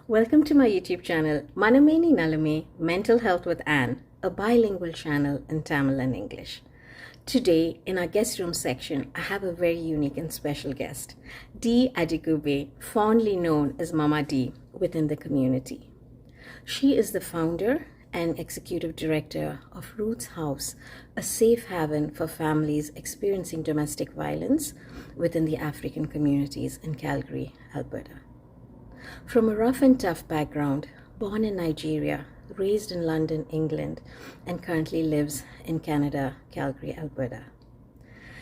Welcome to my YouTube channel, Manameni Nalame Mental Health with Anne, a bilingual channel in Tamil and English. Today, in our guest room section, I have a very unique and special guest, Dee Adekugbe, fondly known as Mama Dee within the community. She is the founder and executive director of Ruth's House, a safe haven for families experiencing domestic violence within the African communities in Calgary, Alberta. From a rough and tough background, born in Nigeria, raised in London, England, and currently lives in Canada, Calgary, Alberta.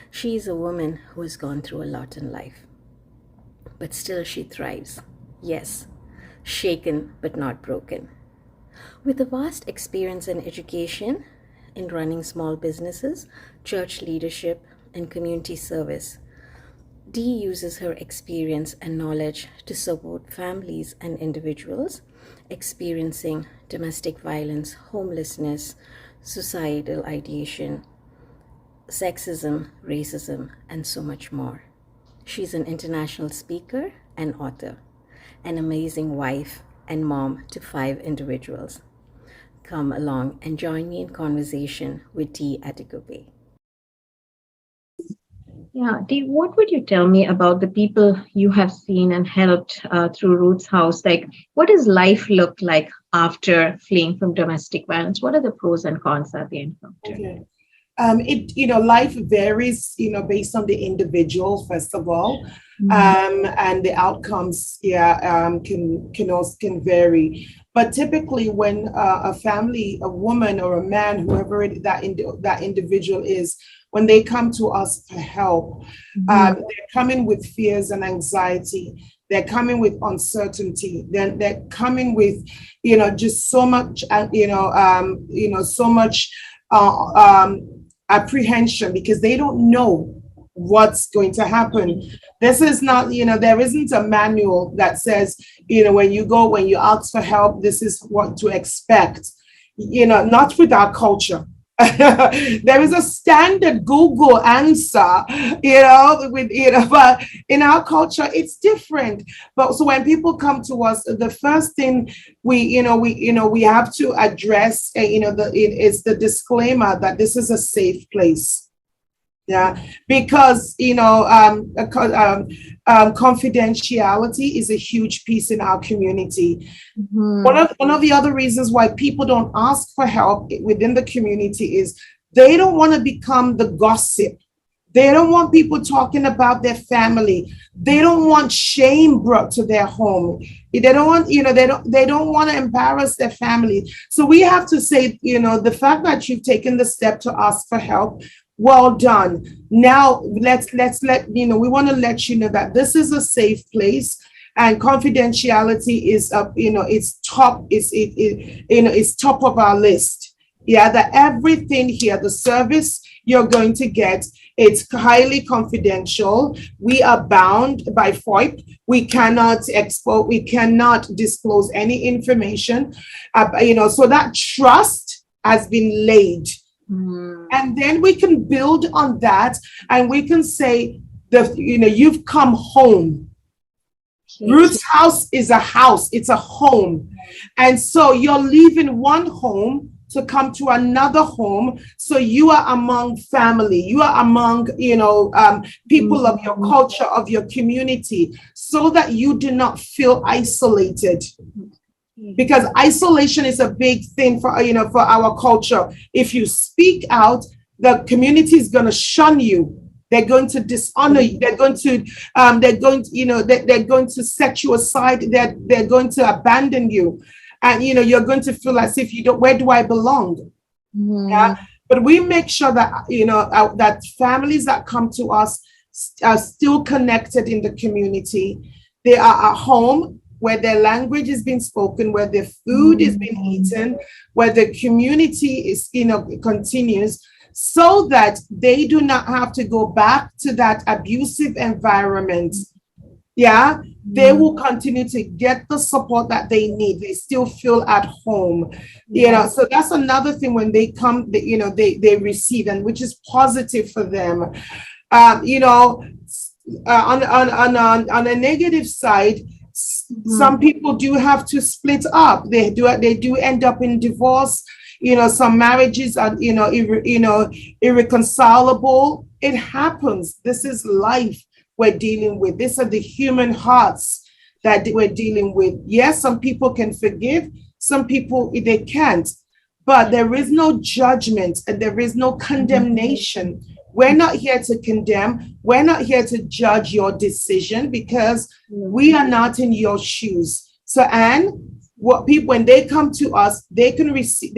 She is a woman who has gone through a lot in life, but still she thrives. Yes, shaken but not broken. With a vast experience in education, in running small businesses, church leadership, and community service, Dee uses her experience and knowledge to support families and individuals experiencing domestic violence, homelessness, suicidal ideation, sexism, racism, and so much more. She's an international speaker and author, an amazing wife and mom to 5 individuals. Come along and join me in conversation with Dee Adekugbe. Yeah, Dee, what would you tell me about the people you have seen and helped through Ruth's House? Like, what does life look like after fleeing from domestic violence? What are the pros and cons that they encounter? Okay. Life varies, based on the individual, first of all, and the outcomes, can vary. But typically, when a family, a woman or a man, whoever that individual is, when they come to us for help, they're coming with fears and anxiety. They're coming with uncertainty. Then they're coming with, just so much, so much apprehension because they don't know what's going to happen. This is not, there isn't a manual that says, when you ask for help, this is what to expect. Not with our culture. There is a standard Google answer, but in our culture it's different. But so when people come to us, the first thing we have to address, it's the disclaimer that this is a safe place. Yeah, because confidentiality is a huge piece in our community. One of the other reasons why people don't ask for help within the community is they don't want to become the gossip. They don't want people talking about their family. They don't want shame brought to their home. They don't want, they don't want to embarrass their family. So we have to say, the fact that you've taken the step to ask for help, well done. Now let's let we want to let you know that this is a safe place, and confidentiality is it's top of our list. Yeah, that everything here, the service you're going to get, it's highly confidential. We are bound by FOIP. We cannot disclose any information. So that trust has been laid. And then we can build on that, and we can say you've come home. Ruth's house is a house, it's a home. And so you're leaving one home to come to another home. So you are among family, you are among, people of your culture, of your community, so that you do not feel isolated. Because isolation is a big thing for our culture. If you speak out, the community is going to shun you. They're going to dishonor you. They're going to set you aside. They're going to abandon you, and you're going to feel as if you don't. Where do I belong? Yeah. But we make sure that that families that come to us are still connected in the community. They are at home, where their language is being spoken, where their food is being eaten, where the community is, continues, so that they do not have to go back to that abusive environment. Yeah, they will continue to get the support that they need. They still feel at home. So that's another thing when they come, they receive, and which is positive for them. On a negative side, Some people do have to split up. They do end up in divorce. Some marriages are, irreconcilable. It happens. This is life we're dealing with. These are the human hearts that we're dealing with. Yes, some people can forgive. Some people, they can't. But there is no judgment and there is no condemnation. We're not here to condemn. We're not here to judge your decision because we are not in your shoes. So, Anne, what people, when they come to us, they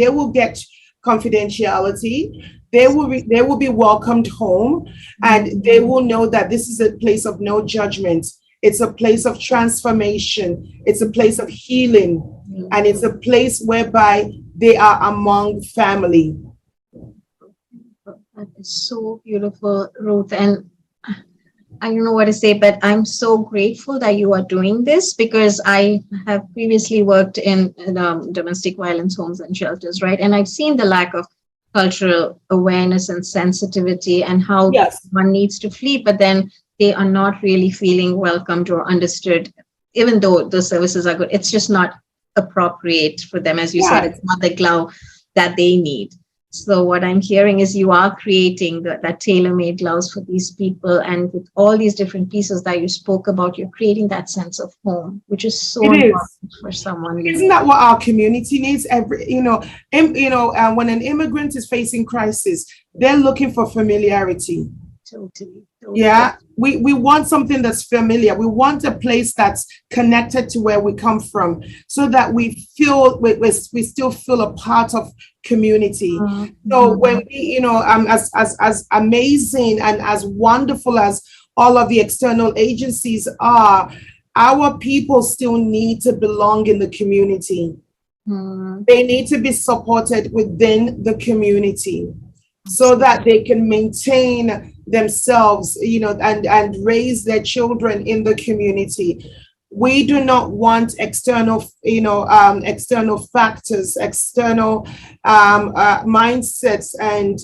will get confidentiality. They will be welcomed home, and they will know that this is a place of no judgment. It's a place of transformation. It's a place of healing, and it's a place whereby they are among family. That is so beautiful, Ruth. And I don't know what to say, but I'm so grateful that you are doing this, because I have previously worked in domestic violence homes and shelters, right? And I've seen the lack of cultural awareness and sensitivity, and how one needs to flee, but then they are not really feeling welcomed or understood, even though the services are good. It's just not appropriate for them. As you said, it's not the glove that they need. So what I'm hearing is you are creating that tailor-made gloves for these people, and with all these different pieces that you spoke about, you're creating that sense of home, which is so important for someone. Isn't that what our community needs? When an immigrant is facing crisis, they're looking for familiarity. Totally. Yeah, we want something that's familiar. We want a place that's connected to where we come from, so that we still feel a part of community. So when we, as amazing and as wonderful as all of the external agencies are, our people still need to belong in the community. They need to be supported within the community, so that they can maintain themselves, and raise their children in the community. We do not want external factors, external mindsets, and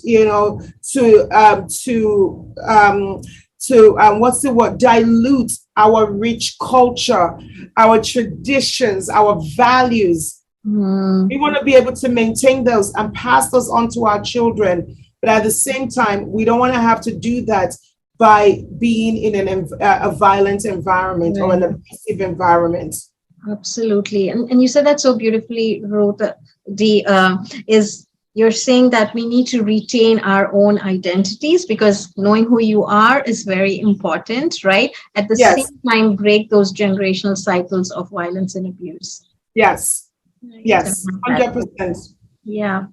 dilute our rich culture, our traditions, our values. We want to be able to maintain those and pass those on to our children. But at the same time, we don't want to have to do that by being in a violent environment or an abusive environment. Absolutely. And you said that so beautifully, Ruth. Is you're saying that we need to retain our own identities, because knowing who you are is very important, right? At the same time, break those generational cycles of violence and abuse. Yes. Yes, 100%. Yeah.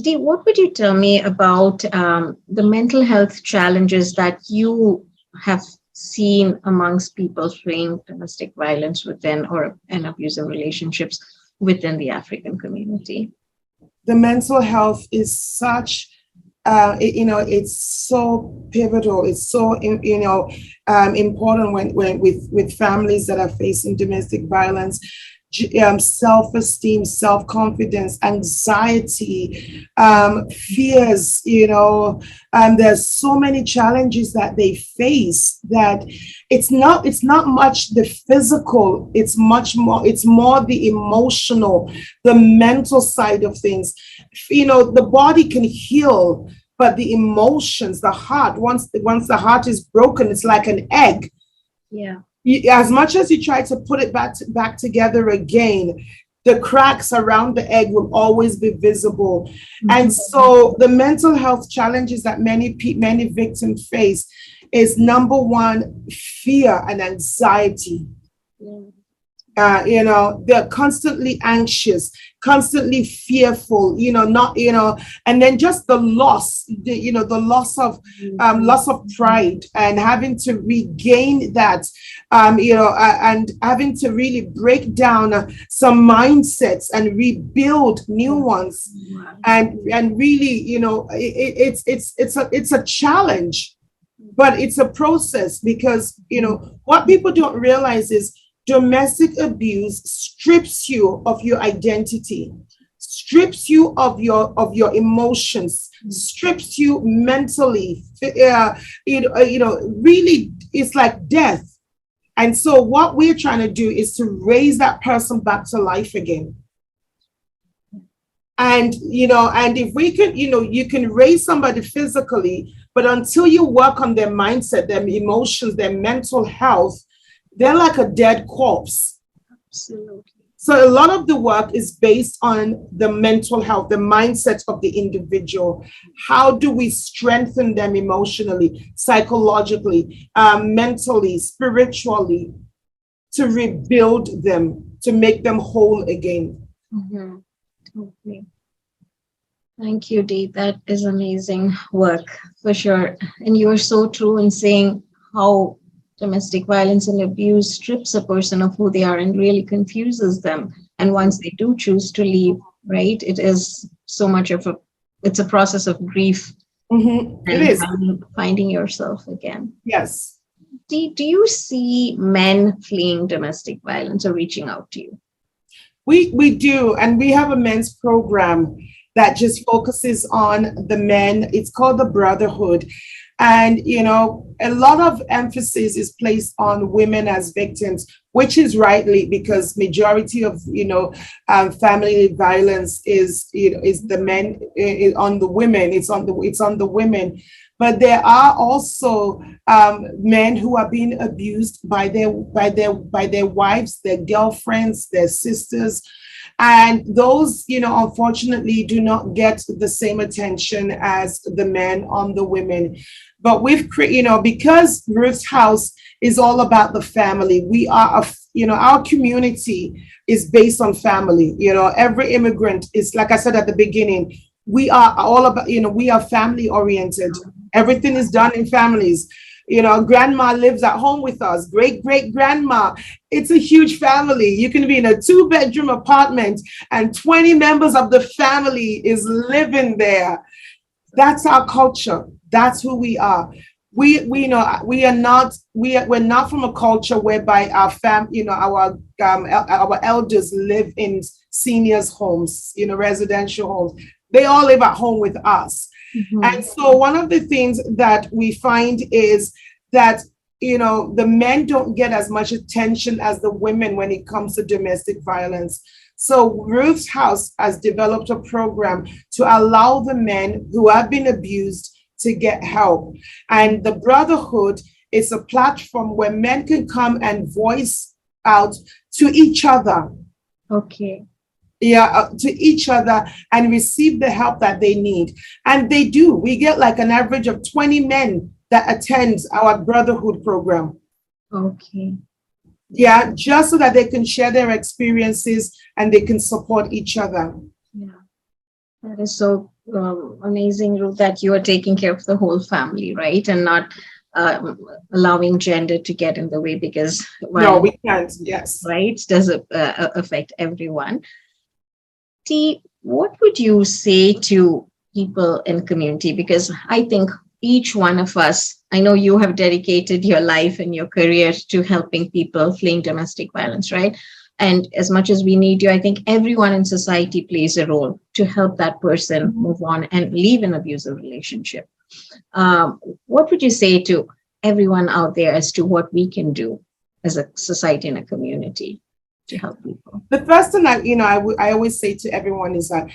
Dee, what would you tell me about the mental health challenges that you have seen amongst people fleeing domestic violence within and abusive relationships within the African community? The mental health is such, it's so pivotal. It's so, important when with families that are facing domestic violence. Self-esteem, self-confidence, anxiety, fears, there's so many challenges that they face, that it's not much the physical, it's more the emotional, the mental side of things. The body can heal, but the emotions, the heart, once the heart is broken, it's like an egg. Yeah. As much as you try to put it back together again, the cracks around the egg will always be visible. And so the mental health challenges that many victims face is, number one, fear and anxiety. They're constantly anxious, constantly fearful, and then just the loss, the loss of pride, and having to regain that, and having to really break down some mindsets and rebuild new ones. And really, it's a challenge, but it's a process, because, what people don't realize is domestic abuse strips you of your identity, strips you of your emotions, strips you mentally. Really, it's like death. And so what we're trying to do is to raise that person back to life again. And, and if we can, you can raise somebody physically, but until you work on their mindset, their emotions, their mental health, they're like a dead corpse. Absolutely. So a lot of the work is based on the mental health, the mindset of the individual. How do we strengthen them emotionally, psychologically, mentally, spiritually, to rebuild them, to make them whole again? Mm-hmm. Okay. Thank you, Dee. That is amazing work for sure. And you are so true in saying how domestic violence and abuse strips a person of who they are and really confuses them. And once they do choose to leave, right, it is so much of it's a process of grief. Mm-hmm. It is. Finding yourself again. Yes. Dee, do you see men fleeing domestic violence or reaching out to you? We do, and we have a men's program that just focuses on the men. It's called the Brotherhood. And, a lot of emphasis is placed on women as victims, which is rightly, because majority of, family violence is the men, on the women. It's on the women. But there are also men who are being abused by their wives, their girlfriends, their sisters. And those, unfortunately, do not get the same attention as the men on the women. But we've created, because Ruth's House is all about the family. We are, our community is based on family. Every immigrant is, like I said at the beginning, we are all about, we are family oriented. Everything is done in families. Grandma lives at home with us, great grandma. It's a huge family. You can be in a 2-bedroom apartment and 20 members of the family is living there. That's our culture. That's who we are. We're not from a culture whereby our elders live in seniors' homes, residential homes. They all live at home with us. Mm-hmm. And so one of the things that we find is that, the men don't get as much attention as the women when it comes to domestic violence. So Ruth's House has developed a program to allow the men who have been abused to get help. And the Brotherhood is a platform where men can come and voice out to each other. Okay. Yeah, to each other and receive the help that they need. And they do. We get like an average of 20 men that attend our Brotherhood program. Okay. Yeah, just so that they can share their experiences and they can support each other. Yeah, that is so amazing, Ruth, that you are taking care of the whole family, right? And not allowing gender to get in the way, because no, we can't. Yes, right, does affect everyone. Dee, what would you say to people in community? Because I think each one of us, I know you have dedicated your life and your career to helping people fleeing domestic violence, right? And as much as we need you, I think everyone in society plays a role to help that person move on and leave an abusive relationship. What would you say to everyone out there as to what we can do as a society and a community to help people? The first thing I always say to everyone is that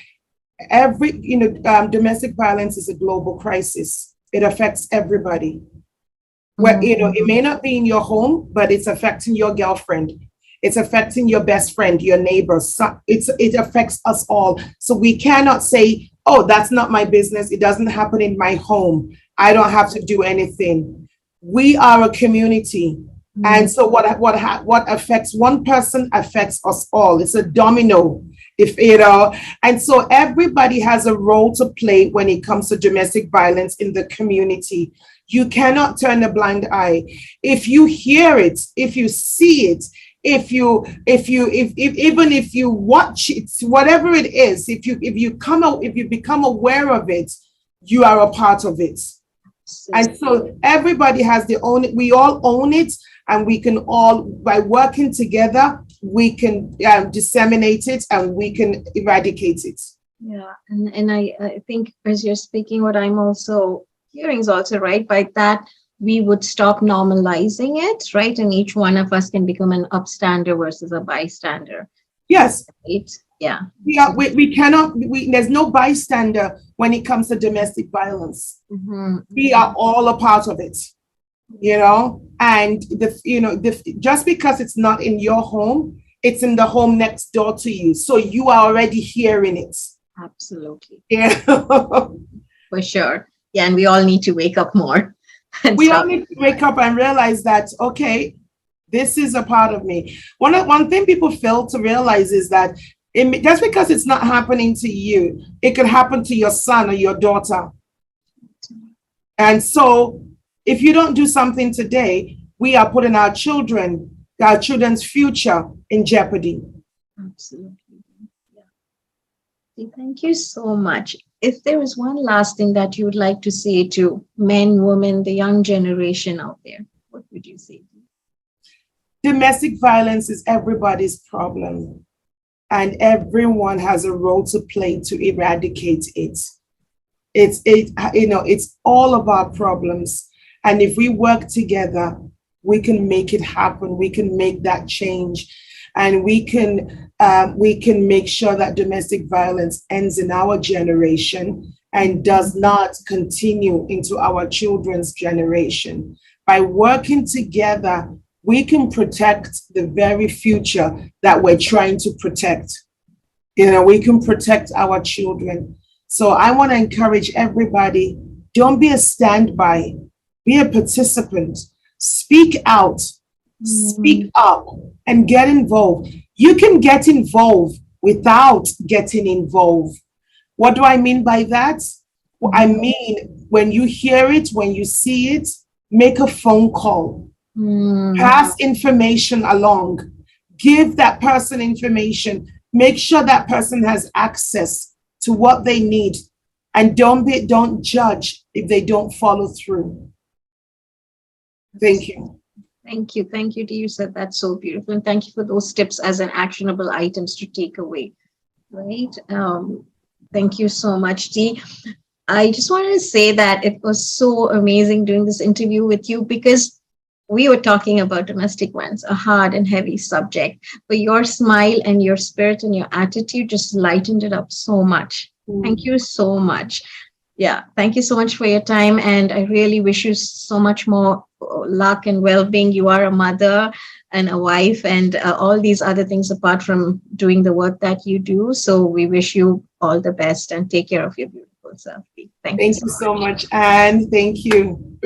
domestic violence is a global crisis. It affects everybody. Where it may not be in your home, but it's affecting your girlfriend. It's affecting your best friend, your neighbors. So it affects us all. So we cannot say, "Oh, that's not my business. It doesn't happen in my home. I don't have to do anything." We are a community. And so what affects one person affects us all. It's a domino, and so everybody has a role to play when it comes to domestic violence in the community. You cannot turn a blind eye. If you hear it, if you see it, even if you watch it, whatever it is, if you become aware of it, you are a part of it. And so everybody has we all own it. And we can all, by working together, we can disseminate it and we can eradicate it. Yeah, and I think as you're speaking, what I'm also hearing is also right, by that we would stop normalizing it, right? And each one of us can become an upstander versus a bystander, Yes, right? Yeah. we cannot, there's no bystander when it comes to domestic violence. Mhm, We are all a part of it, and just because it's not in your home, it's in the home next door to you. So you are already hearing it. absolutely. Yeah. For sure. Yeah. And we all need to wake up more and We all stop. need to wake up and realize that, okay, this is a part of me. One thing people fail to realize is that just because it's not happening to you, it could happen to your son or your daughter. And so if you don't do something today, we are putting our children's future in jeopardy. Absolutely. Yeah. Thank you so much. If there is one last thing that you would like to say to men, women, the young generation out there, what would you say? Domestic violence is everybody's problem, and everyone has a role to play to eradicate it. It's all of our problems. And if we work together, we can make it happen. We can make that change, and we can make sure that domestic violence ends in our generation and does not continue into our children's generation. By working together, we can protect the very future that we're trying to protect. We can protect our children. So I want to encourage everybody, don't be a standby, be a participant, speak out, speak up, and get involved. You can get involved without getting involved. What do I mean by that? Well, I mean, when you hear it, when you see it, make a phone call. Pass information along. Give that person information. Make sure that person has access to what they need, and don't judge if they don't follow through. Thank you. Thank you. Thank you, Dee. You said that so beautiful. And thank you for those tips as an actionable items to take away. Right. Thank you so much, Dee. I just wanted to say that it was so amazing doing this interview with you, because we were talking about domestic violence, a hard and heavy subject, but your smile and your spirit and your attitude just lightened it up so much. Thank you so much. Yeah, thank you so much for your time. And I really wish you so much more luck and well-being. You are a mother and a wife and all these other things apart from doing the work that you do. So we wish you all the best and take care of your beautiful self. Thank you so much, Anne. Thank you.